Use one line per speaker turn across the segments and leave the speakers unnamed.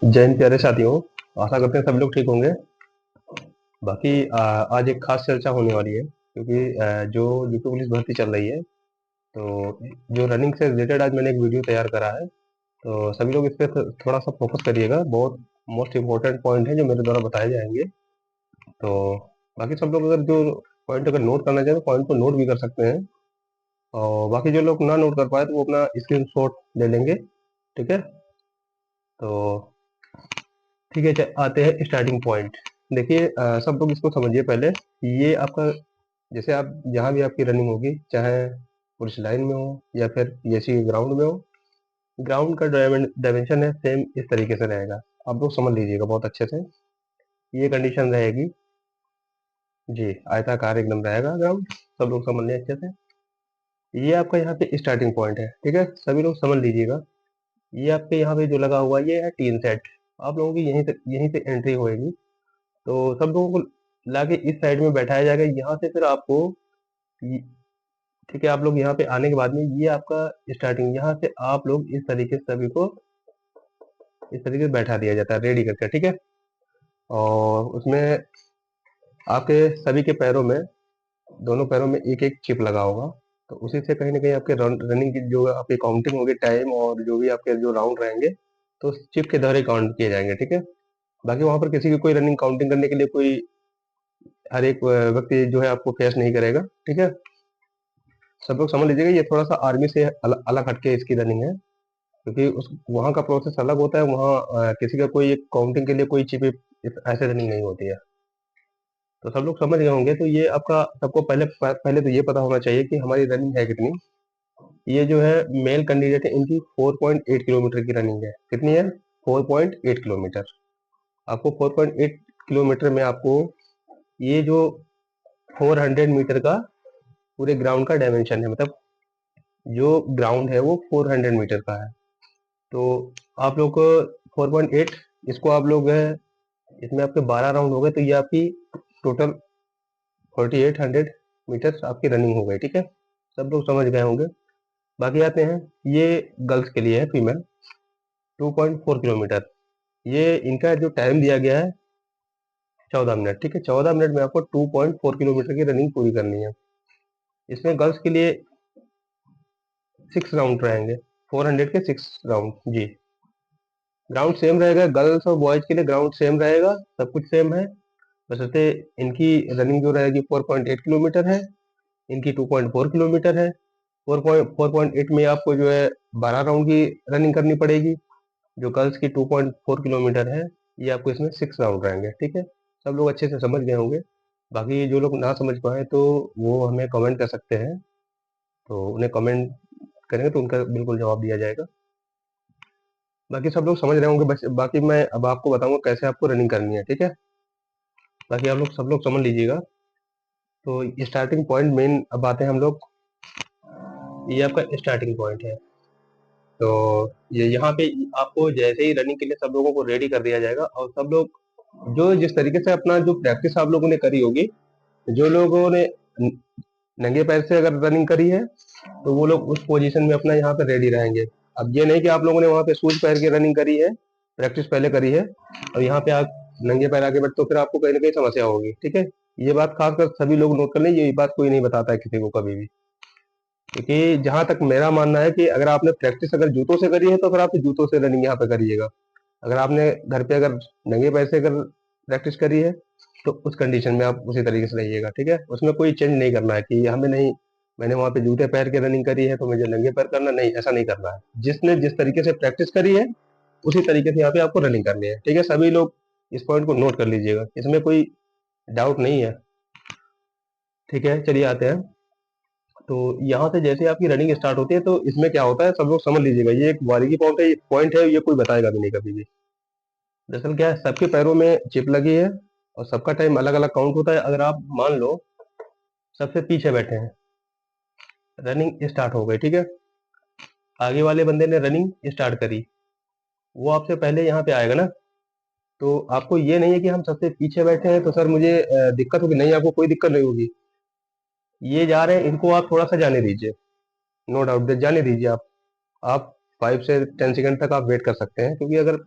जय हिंद प्यारे साथियों। आशा करते हैं सभी लोग ठीक होंगे। बाकी आज एक खास चर्चा होने वाली है क्योंकि जो यूपी पुलिस भर्ती चल रही है, तो जो रनिंग से रिलेटेड आज मैंने एक वीडियो तैयार करा है। तो सभी लोग इस पे थोड़ा सा फोकस करिएगा। बहुत मोस्ट इम्पोर्टेंट पॉइंट है जो मेरे द्वारा बताए जाएंगे। तो बाकी सब लोग अगर जो पॉइंट अगर नोट करना चाहें तो पॉइंट को नोट भी कर सकते हैं, और बाकी जो लोग ना नोट कर पाए तो वो अपना स्क्रीन शॉट ले लेंगे। ठीक है। तो ठीक है, आते हैं स्टार्टिंग पॉइंट। देखिए, सब लोग इसको समझिए पहले। ये आपका, जैसे आप जहाँ भी आपकी रनिंग होगी, चाहे पुलिस लाइन में हो या फिर पीएससी ग्राउंड में हो, ग्राउंड का डायमेंशन है सेम इस तरीके से रहेगा। आप लोग समझ लीजिएगा बहुत अच्छे से। ये कंडीशन रहेगी जी, आयताकार एकदम रहेगा ग्राउंड। सब लोग समझ लें अच्छे से। ये आपका यहाँ पे स्टार्टिंग पॉइंट है। ठीक है, सभी लोग समझ लीजिएगा। ये आपके यहाँ पे जो लगा हुआ है, ये है टीन सेट। आप लोगों की यहीं से एंट्री होएगी। तो सब लोगों को लाके इस साइड में बैठाया जाएगा। यहाँ से फिर आपको ठीक है, आप लोग यहाँ पे आने के बाद में ये आपका स्टार्टिंग, यहाँ से आप लोग इस तरीके से सभी को इस तरीके से बैठा दिया जाता है रेडी करके। ठीक है। और उसमें आपके सभी के पैरों में, दोनों पैरों में एक एक चिप लगा होगा। तो उसी से कहीं ना कहीं आपके रनिंग की जो आपकी काउंटिंग होगी, टाइम और जो भी आपके जो राउंड रहेंगे, तो उस चिप के द्वारा काउंट किए जाएंगे। ठीक है। बाकी वहां पर किसी की कोई रनिंग काउंटिंग करने के लिए कोई, हर एक व्यक्ति जो है आपको फेस नहीं करेगा। ठीक है। सब लोग समझ लीजिएगा, ये थोड़ा सा आर्मी से अलग हटके इसकी रनिंग है, क्योंकि उस वहाँ का प्रोसेस अलग होता है। वहाँ किसी का कोई काउंटिंग के लिए कोई चिप ऐसे रनिंग नहीं होती है। तो सब लोग समझ गए होंगे। तो ये आपका सबको पहले पहले तो ये पता होना चाहिए कि हमारी रनिंग है कितनी। ये जो है मेल कैंडिडेट है, इनकी 4.8 किलोमीटर की रनिंग है। कितनी है? 4.8 किलोमीटर। आपको 4.8 किलोमीटर में आपको ये जो 400 मीटर का पूरे ग्राउंड का डायमेंशन है, मतलब जो ग्राउंड है वो 400 मीटर का है। तो आप लोग को 4.8, इसको आप लोग है, इसमें आपके 12 राउंड हो गए, तो ये आपकी टोटल 4800 मीटर आपकी रनिंग हो गई। ठीक है, सब लोग समझ गए होंगे। बाकी आते हैं, ये गर्ल्स के लिए है, फीमेल 2.4 किलोमीटर। ये इनका जो टाइम दिया गया है 14 मिनट। ठीक है, 14 मिनट में आपको 2.4 किलोमीटर की रनिंग पूरी करनी है। इसमें गर्ल्स के लिए 6 राउंड रहेंगे, 400 के 6 राउंड जी। ग्राउंड सेम रहेगा, गर्ल्स और बॉयज के लिए ग्राउंड सेम रहेगा, सब कुछ सेम है। बशर्ते इनकी रनिंग जो रहेगी 4.8 किलोमीटर है, इनकी 2.4 किलोमीटर है। 4.8 में आपको जो है 12 राउंड की रनिंग करनी पड़ेगी। जो गर्ल्स की 2.4 किलोमीटर है, ये आपको इसमें 6 राउंड रहेंगे। ठीक है, सब लोग अच्छे से समझ गए होंगे। बाकी जो लोग ना समझ पाए तो वो हमें कमेंट कर सकते हैं, तो उन्हें कमेंट करेंगे तो उनका बिल्कुल जवाब दिया जाएगा। बाकी सब लोग समझ रहे होंगे। बस बाकी मैं अब आपको बताऊंगा कैसे आपको रनिंग करनी है। ठीक है, बाकी आप लोग सब लोग समझ लीजिएगा। तो स्टार्टिंग पॉइंट मेन, अब आते हैं हम लोग, ये आपका स्टार्टिंग पॉइंट है। तो ये यहाँ पे आपको जैसे ही रनिंग के लिए सब लोगों को रेडी कर दिया जाएगा, और सब लोग जो जिस तरीके से अपना जो प्रैक्टिस आप लोगों ने करी होगी, जो लोगों ने नंगे पैर से अगर रनिंग करी है, तो वो लोग उस पोजीशन में अपना यहाँ पे रेडी रहेंगे। अब ये नहीं कि आप लोगों ने वहाँ पे शूज पहन के रनिंग करी है, प्रैक्टिस पहले करी है, और यहाँ पे आप नंगे पैर आगे बैठे, तो फिर आपको कहीं ना कहीं समस्या होगी। ठीक है, ये बात खासकर सभी लोग नोट कर लें, ये बात कोई नहीं बताता है किसी को कभी भी। क्योंकि जहां तक मेरा मानना है कि अगर आपने प्रैक्टिस अगर जूतों से करी है, तो फिर आप जूतों से रनिंग यहाँ पे करिएगा। अगर आपने घर पे अगर नंगे पैर से अगर प्रैक्टिस करी है, तो उस कंडीशन में आप उसी तरीके से रहिएगा। ठीक है, उसमें कोई चेंज नहीं करना है कि हमें नहीं, मैंने वहां पे जूते पहन के रनिंग करी है तो मुझे नंगे पैर करना, नहीं, ऐसा नहीं करना है। जिसने जिस तरीके से प्रैक्टिस करी है, उसी तरीके से यहाँ पे आपको रनिंग करनी है। ठीक है, सभी लोग इस पॉइंट को नोट कर लीजिएगा, इसमें कोई डाउट नहीं है। ठीक है, चलिए आते हैं। तो यहाँ से जैसे आपकी रनिंग स्टार्ट होती है, तो इसमें क्या होता है सब लोग समझ लीजिएगा। ये एक बारीकी पॉइंट है, ये कोई बताएगा भी नहीं कभी भी। दरअसल क्या है, सबके पैरों में चिप लगी है, और सबका टाइम अलग अलग काउंट होता है। अगर आप मान लो सबसे पीछे बैठे हैं, रनिंग स्टार्ट हो गई, ठीक है, आगे वाले बंदे ने रनिंग स्टार्ट करी, वो आपसे पहले यहाँ पे आएगा ना। तो आपको ये नहीं है कि हम सबसे पीछे बैठे हैं तो सर मुझे दिक्कत होगी, नहीं, आपको कोई दिक्कत नहीं होगी। ये जा रहे हैं, इनको आप थोड़ा सा जाने दीजिए, नो डाउट जाने दीजिए। आप 5 से 10 सेकंड तक आप वेट कर सकते हैं, क्योंकि अगर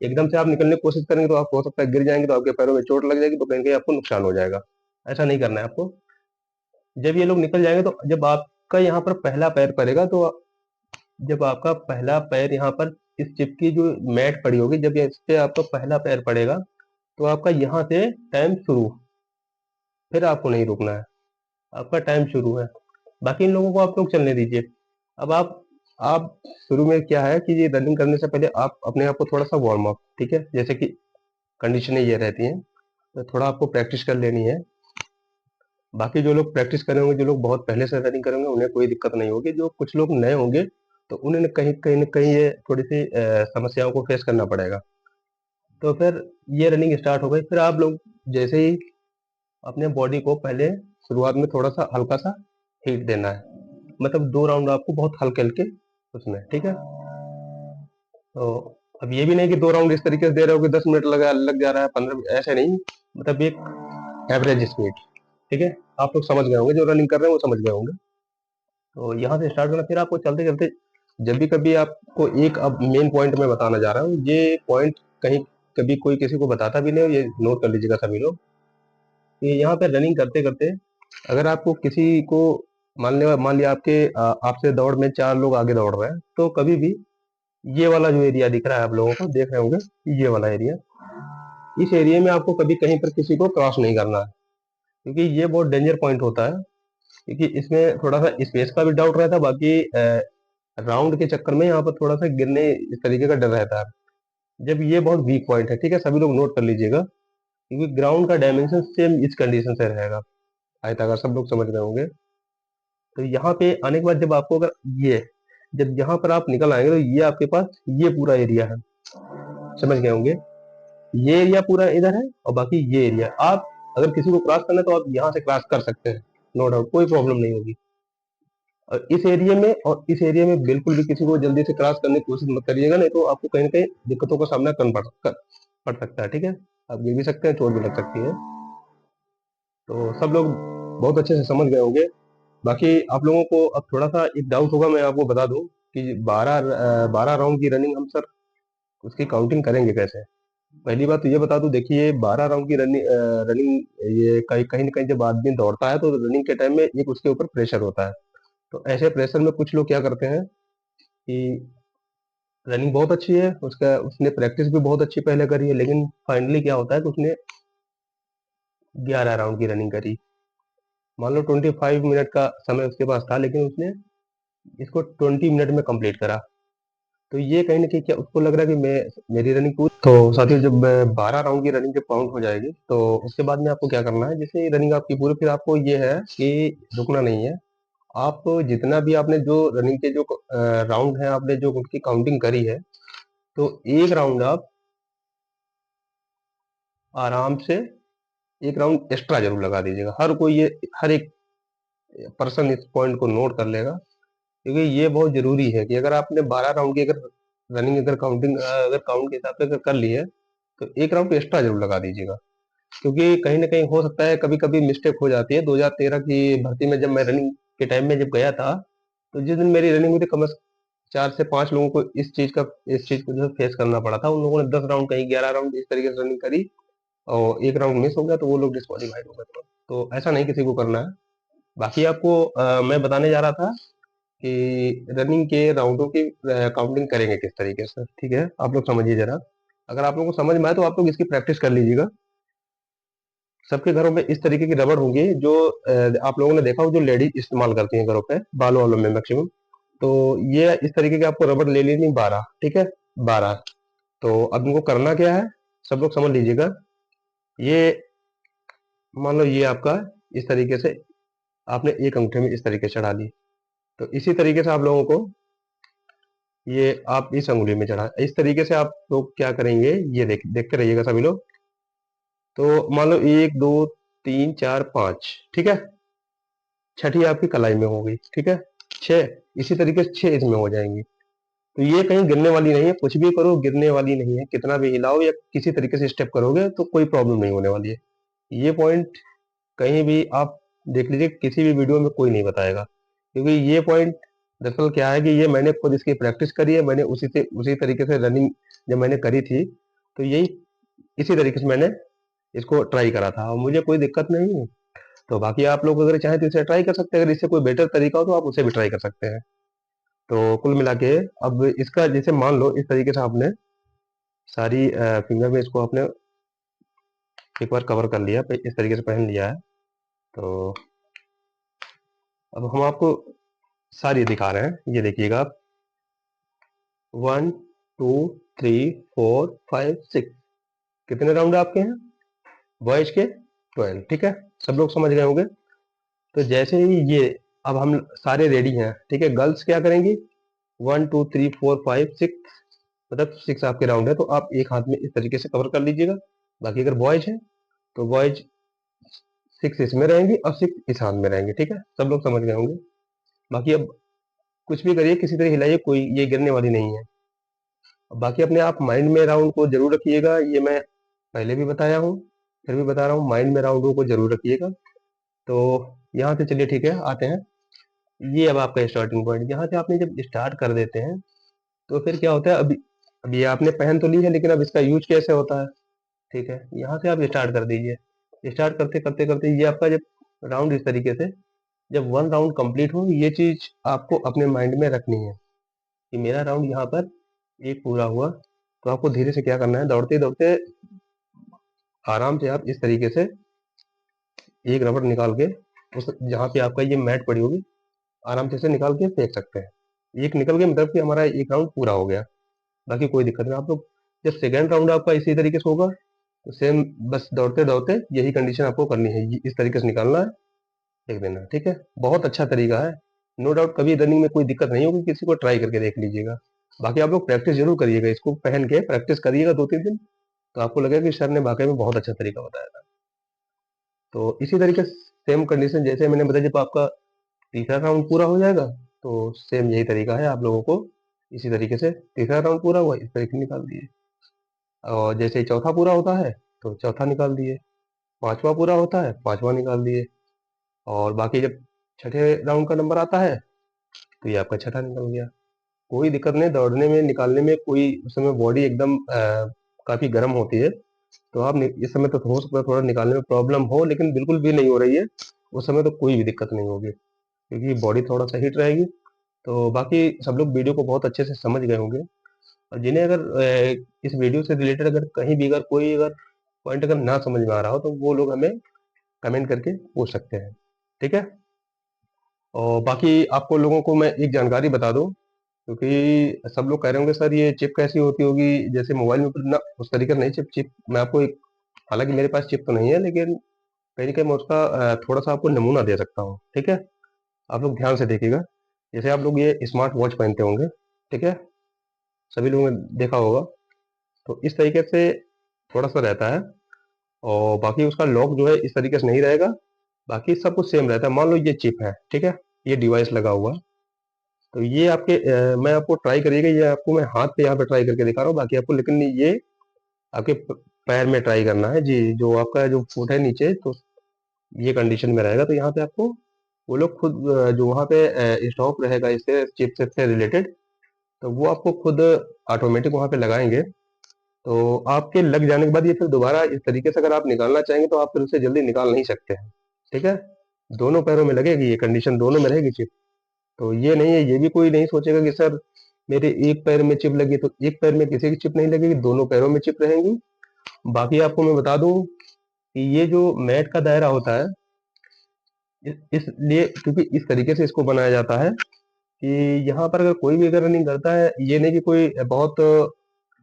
एकदम से आप निकलने की कोशिश करेंगे तो आप हो सकता है गिर जाएंगे, तो आपके पैरों में चोट लग जाएगी, तो कहीं ना कहीं आपको नुकसान हो जाएगा। ऐसा नहीं करना है आपको। जब ये लोग निकल जाएंगे तो जब आपका यहाँ पर पहला पैर पड़ेगा, तो जब आपका पहला पैर यहाँ पर इस चिप की जो मैट पड़ी होगी, जब ये इस पे आपका पहला पैर पड़ेगा, तो आपका यहाँ से टाइम शुरू, फिर आपको नहीं रुकना है, आपका टाइम शुरू है। बाकी इन लोगों को आप लोग चलने दीजिए। अब आप शुरू में क्या है कि ये रनिंग करने से पहले आप अपने आप को थोड़ा सा वार्म अप, ठीक है, जैसे कि कंडीशनें ये रहती हैं, तो थोड़ा आपको प्रैक्टिस कर लेनी है। बाकी जो लोग प्रैक्टिस करे होंगे, जो लोग बहुत पहले से रनिंग करेंगे, उन्हें कोई दिक्कत नहीं होगी। जो कुछ लोग नए होंगे, तो उन्हें कहीं कहीं न कहीं ये थोड़ी सी समस्याओं को फेस करना पड़ेगा। तो फिर ये रनिंग स्टार्ट हो गई, फिर आप लोग जैसे ही अपने बॉडी को पहले शुरुआत में थोड़ा सा हल्का सा हीट देना है, मतलब 2 राउंड आपको बहुत हल्के-हल्के उसमें, ठीक है? तो अब ये भी नहीं कि 2 राउंड इस तरीके से दे रहे हो कि 10 मिनट लग जा रहा है, 15 ऐसे नहीं, मतलब एक एवरेज स्पीड, ठीक है? आप लोग समझ गए होंगे, जो रनिंग कर रहे हैं वो समझ गए होंगे। तो यहाँ से स्टार्ट करना, फिर आपको चलते-चलते जब भी कभी आपको एक अब मेन पॉइंट मैं बताने जा रहा हूँ, ये पॉइंट कहीं कभी कोई किसी को बताता भी नहीं, और ये नोट कर लीजिएगा सभी लोग, कि यहाँ पे रनिंग करते-करते अगर आपको किसी को मान लिया आपसे दौड़ में 4 लोग आगे दौड़ रहे हैं, तो कभी भी ये वाला जो एरिया दिख रहा है आप लोगों को, देख रहे होंगे, ये वाला एरिया, इस एरिया में आपको कभी कहीं पर किसी को क्रॉस नहीं करना है, क्योंकि ये बहुत डेंजर पॉइंट होता है, क्योंकि इसमें थोड़ा सा स्पेस का भी डाउट रहता है। बाकी राउंड के चक्कर में यहाँ पर थोड़ा सा गिरने इस तरीके का डर रहता है। जब ये बहुत वीक पॉइंट है, ठीक है, सभी लोग नोट कर लीजिएगा, क्योंकि ग्राउंड का डायमेंशन सेम इस कंडीशन से रहेगा, आयताकार, सब लोग समझ रहे होंगे। तो यहाँ पे आने के बाद जब आपको अगर ये जब यहाँ पर आप निकल आएंगे, तो ये आपके पास ये पूरा एरिया है, समझ गए होंगे, ये एरिया पूरा इधर है, और बाकी ये एरिया। आप अगर किसी को क्रॉस करना है तो आप यहाँ से क्रॉस कर सकते हैं, नो डाउट, कोई प्रॉब्लम नहीं होगी। और इस एरिया में बिल्कुल भी किसी को जल्दी से क्रॉस करने की कोशिश मत करिएगा, नहीं तो आपको कहीं ना कहीं दिक्कतों का सामना करना पड़ सकता है, ठीक है? आप गिर भी सकते हैं, चोट भी लग सकती है। तो सब लोग बहुत अच्छे से समझ गए होंगे। बाकी आप लोगों को अब थोड़ा सा एक डाउट होगा, मैं आपको बता दूं कि 12 राउंड की रनिंग हम सर उसकी काउंटिंग करेंगे कैसे। पहली बात तो ये बता दूं, देखिए 12 राउंड की रनिंग ये कहीं ना कहीं जब आदमी दौड़ता है, तो रनिंग के टाइम में एक उसके ऊपर प्रेशर होता है। तो ऐसे प्रेशर में कुछ लोग क्या करते हैं कि रनिंग बहुत अच्छी है, उसका उसने प्रैक्टिस भी बहुत अच्छी पहले करी है, लेकिन फाइनली क्या होता है कि उसने 11 राउंड की रनिंग करी। मान लो 25 मिनट का समय उसके पास था, लेकिन उसने इसको 20 मिनट में कंप्लीट करा। तो ये कहीं न कहीं क्या उसको लग रहा है कि मेरी रनिंग पूरी। तो साथियों, जब 12 राउंड की रनिंग जब काउंट हो जाएगी, तो उसके बाद में आपको क्या करना है, जैसे रनिंग आपकी पूरी, फिर आपको ये है कि रुकना नहीं है। आप जितना भी आपने जो रनिंग के जो राउंड हैं, आपने जो उनकी काउंटिंग करी है, तो एक राउंड आप आराम से एक राउंड एक्स्ट्रा ज़रूर लगा दीजिएगा। हर एक पर्सन इस पॉइंट को नोट कर लेगा, क्योंकि ये बहुत ज़रूरी है कि अगर आपने 12 राउंड की अगर रनिंग अगर काउंट के हिसाब से अगर कर ली है, तो एक राउंड एक्स्ट्रा ज़रूर लगा दीजिएगा। क्योंकि कहीं न कहीं हो सकता है कभी-कभी मिस्टेक हो जाती है। 2013 की भर्ती में जब मैं रनिंग के टाइम में जब गया था, तो जिस दिन मेरी रनिंग हुई थी, कम से 4 से 5 लोगों को इस चीज़ को जो है फेस करना पड़ा था। उन लोगों ने 10 राउंड, कहीं 11 राउंड इस तरीके से रनिंग करी, और 1 राउंड मिस हो गया, तो वो लोग डिस्क्वालीफाइड हो गए थे। तो ऐसा नहीं किसी को करना है। बाकी आपको मैं बताने जा रहा था कि रनिंग के राउंडों की काउंटिंग करेंगे किस तरीके से, ठीक है? आप लोग समझिए ज़रा। अगर आप लोगों को समझ में आए, तो आप लोग इसकी प्रैक्टिस कर लीजिएगा। सबके घरों में इस तरीके की रबड़ होंगी, जो आप लोगों ने देखा हो, जो लेडीज इस्तेमाल करती हैं घरों पे, बालों वालों में मैक्सिमम। तो ये इस तरीके की आपको रबड़ ले लेनी 12, ठीक है? 12। तो अब इनको करना क्या है, सब लोग समझ लीजिएगा। ये मान लो ये आपका इस तरीके से आपने एक अंगूठे में इस तरीके से चढ़ा ली। तो इसी तरीके से आप लोगों को ये आप इस अंगुली में चढ़ा, इस तरीके से आप लोग क्या करेंगे, ये देखते रहिएगा सभी लोग। तो मान लो 1 2 3 4 5, ठीक है? छठी आपकी कलाई में हो गई, ठीक है? 6, इसी तरीके से 6 इसमें हो जाएंगी। तो ये कहीं गिरने वाली नहीं है, कुछ भी करो गिरने वाली नहीं है, कितना भी हिलाओ या किसी तरीके से स्टेप करोगे तो कोई प्रॉब्लम नहीं होने वाली है। ये पॉइंट कहीं भी आप देख लीजिए, किसी भी वीडियो में कोई नहीं बताएगा, क्योंकि ये पॉइंट दरअसल क्या है कि ये मैंने खुद इसकी प्रैक्टिस करी है। मैंने उसी तरीके से रनिंग जब मैंने करी थी, तो यही इसी तरीके से मैंने इसको ट्राई करा था और मुझे कोई दिक्कत नहीं है। तो बाकी आप लोग अगर चाहें तो इसे ट्राई कर सकते हैं, अगर इससे कोई बेटर तरीका हो तो आप उसे भी ट्राई कर सकते हैं। तो कुल मिला के अब इसका जैसे मान लो इस तरीके से आपने सारी फिंगर में इसको आपने एक बार कवर कर लिया, इस तरीके से पहन लिया है। तो अब हम आपको सारी दिखा रहे हैं, ये देखिएगा आप। 1 2 3 4 5 6 कितने राउंड आपके हैं बॉयज के? 12। ठीक है, सब लोग समझ गए होंगे। तो जैसे ही ये अब हम सारे रेडी हैं, ठीक है। गर्ल्स क्या करेंगी? 1 2 3 4 5 6, मतलब 6 आपके राउंड है, तो आप एक हाथ में इस तरीके से कवर कर लीजिएगा। बाकी अगर बॉयज है तो बॉयज 6 इसमें रहेंगी और 6 इस हाथ में रहेंगे। ठीक है, सब लोग समझ गए होंगे। बाकी अब कुछ भी करिए, किसी तरह हिलाइए, कोई ये गिरने वाली नहीं है। बाकी अपने आप माइंड में राउंड को जरूर रखिएगा, ये मैं पहले भी बताया हूँ, फिर भी बता रहा हूँ, माइंड में राउंडों को जरूर रखिएगा। तो यहाँ से चलिए, ठीक है, आते हैं। ये अब आपका स्टार्टिंग पॉइंट, यहाँ से आपने जब स्टार्ट कर देते हैं तो फिर क्या होता है, अभी ये आपने पहन तो ली है, लेकिन अब इसका यूज कैसे होता है? ठीक है, यहाँ से आप स्टार्ट कर दीजिए। स्टार्ट करते करते करते ये आपका जब राउंड इस तरीके से, जब 1 राउंड कंप्लीट हो, ये चीज आपको अपने माइंड में रखनी है कि मेरा राउंड यहाँ पर एक पूरा हुआ। तो आपको धीरे से क्या करना है, दौड़ते दौड़ते आराम से आप इस तरीके से एक रबड़ निकाल के उस जहाँ पे आपका ये मैट पड़ी होगी, आराम से इसे निकाल के फेंक सकते हैं। एक निकल गया मतलब कि हमारा एक राउंड पूरा हो गया। बाकी कोई दिक्कत नहीं। आप लोग जब सेकेंड राउंड आपका इसी तरीके से होगा तो सेम बस दौड़ते दौड़ते यही कंडीशन आपको करनी है, इस तरीके से निकालना है, फेंक देना है। ठीक है, बहुत अच्छा तरीका है। नो डाउट कभी रनिंग में कोई दिक्कत नहीं होगी, किसी को ट्राई करके देख लीजिएगा। बाकी आप लोग प्रैक्टिस जरूर करिएगा, इसको पहन के प्रैक्टिस करिएगा 2-3 दिन, तो आपको लगेगा कि सर ने वाकई में बहुत अच्छा तरीका बताया था। तो इसी तरीके से सेम कंडीशन जैसे मैंने बताया, जब आपका तीसरा राउंड पूरा हो जाएगा तो सेम यही तरीका है आप लोगों को, इसी तरीके से तीसरा राउंड पूरा हुआ इस तरीके से निकाल दिए, और जैसे ही चौथा पूरा होता है तो चौथा निकाल दिए, पांचवा पूरा होता है पांचवा निकाल दिए, और बाकी जब छठे राउंड का नंबर आता है तो ये आपका छठा निकल गया। कोई दिक्कत नहीं, दौड़ने में निकालने में कोई, उस समय बॉडी एकदम काफी गर्म होती है, तो आप इस समय तो हो सकता है थोड़ा निकालने में प्रॉब्लम हो, लेकिन बिल्कुल भी नहीं हो रही है। उस समय तो कोई भी दिक्कत नहीं होगी, क्योंकि बॉडी थोड़ा सा हिट रहेगी। तो बाकी सब लोग वीडियो को बहुत अच्छे से समझ गए होंगे, और जिन्हें अगर इस वीडियो से रिलेटेड अगर कहीं भी अगर कोई अगर पॉइंट अगर ना समझ में आ रहा हो तो वो लोग हमें कमेंट करके पूछ सकते हैं। ठीक है, और बाकी आपको लोगों को मैं एक जानकारी बता दूं, क्योंकि सब लोग कह रहे होंगे सर ये चिप कैसी होती होगी, जैसे मोबाइल में ना उस तरीके से नहीं। चिप चिप मैं आपको एक, हालांकि मेरे पास चिप तो नहीं है, लेकिन कहीं ना कहीं मैं उसका थोड़ा सा आपको नमूना दे सकता हूँ। ठीक है, आप लोग ध्यान से देखिएगा। जैसे आप लोग ये स्मार्ट वॉच पहनते होंगे, ठीक है, सभी लोगों ने देखा होगा, तो इस तरीके से थोड़ा सा रहता है, और बाकी उसका लॉक जो है इस तरीके से नहीं रहेगा, बाकी सब कुछ सेम रहता है। मान लो ये चिप है, ठीक है, ये डिवाइस लगा हुआ, तो ये आपके मैं आपको ट्राई करिएगा, ये आपको मैं हाथ पे यहाँ पे ट्राई करके दिखा रहा हूँ, बाकी आपको लेकिन ये आपके पैर में ट्राई करना है जी। जो आपका जो फुट है नीचे, तो ये कंडीशन में रहेगा, तो यहाँ पे आपको वो लोग खुद जो वहाँ पे स्टॉप रहेगा इससे चिपसेट से रिलेटेड, तो वो आपको खुद ऑटोमेटिक वहाँ पे लगाएंगे। तो आपके लग जाने के बाद ये फिर दोबारा इस तरीके से अगर आप निकालना चाहेंगे तो आप फिर उसे जल्दी निकाल नहीं सकते हैं। ठीक है, दोनों पैरों में लगेगी, ये कंडीशन दोनों में रहेगी चिप। तो ये नहीं है, ये भी कोई नहीं सोचेगा कि सर मेरे एक पैर में चिप लगी, तो एक पैर में किसी की चिप नहीं लगेगी, दोनों पैरों में चिप रहेंगी। बाकी आपको मैं बता दूं कि ये जो मैट का दायरा होता है, इसलिए क्योंकि इस तरीके से इसको बनाया जाता है कि यहाँ पर अगर कोई भी अगर रनिंग करता है, ये नहीं कि कोई बहुत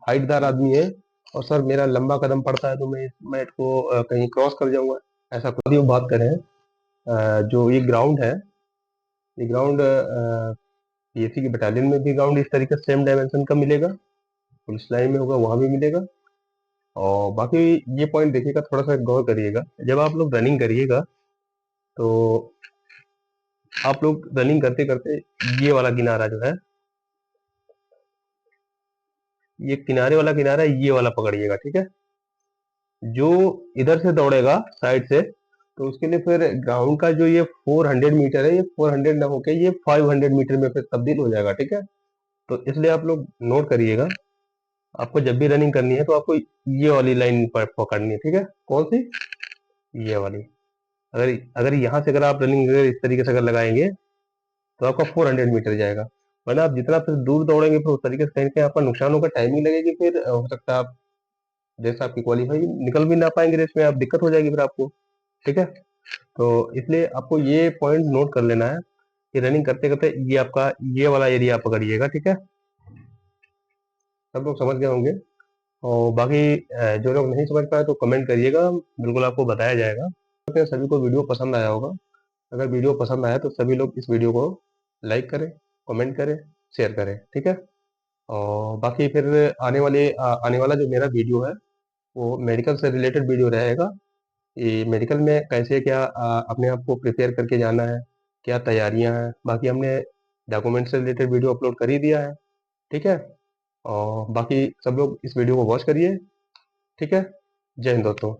हाइटदार आदमी है और सर मेरा लंबा कदम पड़ता है तो मैं इस मैट को कहीं क्रॉस कर जाऊंगा, ऐसा कुछ नहीं। बात करें जो ये ग्राउंड है, ये ग्राउंड पीएसी की बटालियन में भी ग्राउंड इस तरीके से सेम डायमेंशन का मिलेगा, पुलिस लाइन में होगा वहां भी मिलेगा। और बाकी ये पॉइंट देखिएगा, थोड़ा सा गौर करिएगा, जब आप लोग रनिंग करिएगा तो आप लोग रनिंग करते करते ये वाला किनारा जो है, ये किनारे वाला किनारा ये वाला पकड़िएगा। ठीक है, जो इधर से दौड़ेगा साइड से, तो उसके लिए फिर ग्राउंड का जो ये 400 मीटर है, ये 400 ना होके ये 500 मीटर में फिर तब्दील हो जाएगा। ठीक है, तो इसलिए आप लोग नोट करिएगा आपको जब भी रनिंग करनी है तो आपको ये वाली लाइन पर पकड़नी है, ठीक है? कौन सी? ये वाली। अगर अगर यहाँ से अगर आप रनिंग इस तरीके से अगर लगाएंगे तो आपका 400 मीटर जाएगा। वरना आप जितना फिर दूर दौड़ेंगे फिर उस तरीके से कहीं ना कहीं आपका नुकसान होगा, टाइमिंग लगेगी, फिर हो सकता है आप जैसे आपकी क्वालिफाई निकल भी ना पाएंगे रेस में, आप दिक्कत हो जाएगी फिर आपको, ठीक है? तो इसलिए आपको ये पॉइंट नोट कर लेना है कि रनिंग करते करते ये आपका ये वाला एरिया आप पकड़िएगा, ठीक है? सब लोग समझ गए होंगे। और बाकी जो लोग नहीं समझ पाए तो कमेंट करिएगा, बिल्कुल आपको बताया जाएगा। तो सभी को वीडियो पसंद आया होगा। अगर वीडियो पसंद आया तो सभी लोग इस वीडियो को लाइक करें, कमेंट करें, शेयर करें, ठीक है? और बाकी फिर आने वाला जो मेरा वीडियो है वो मेडिकल से रिलेटेड वीडियो रहेगा। ये मेडिकल में कैसे क्या अपने आप को प्रिपेयर करके जाना है, क्या तैयारियां हैं, बाकी हमने डॉक्यूमेंट से रिलेटेड वीडियो अपलोड कर ही दिया है, ठीक है? और बाकी सब लोग इस वीडियो को वॉच करिए, ठीक है? जय हिंद दोस्तों।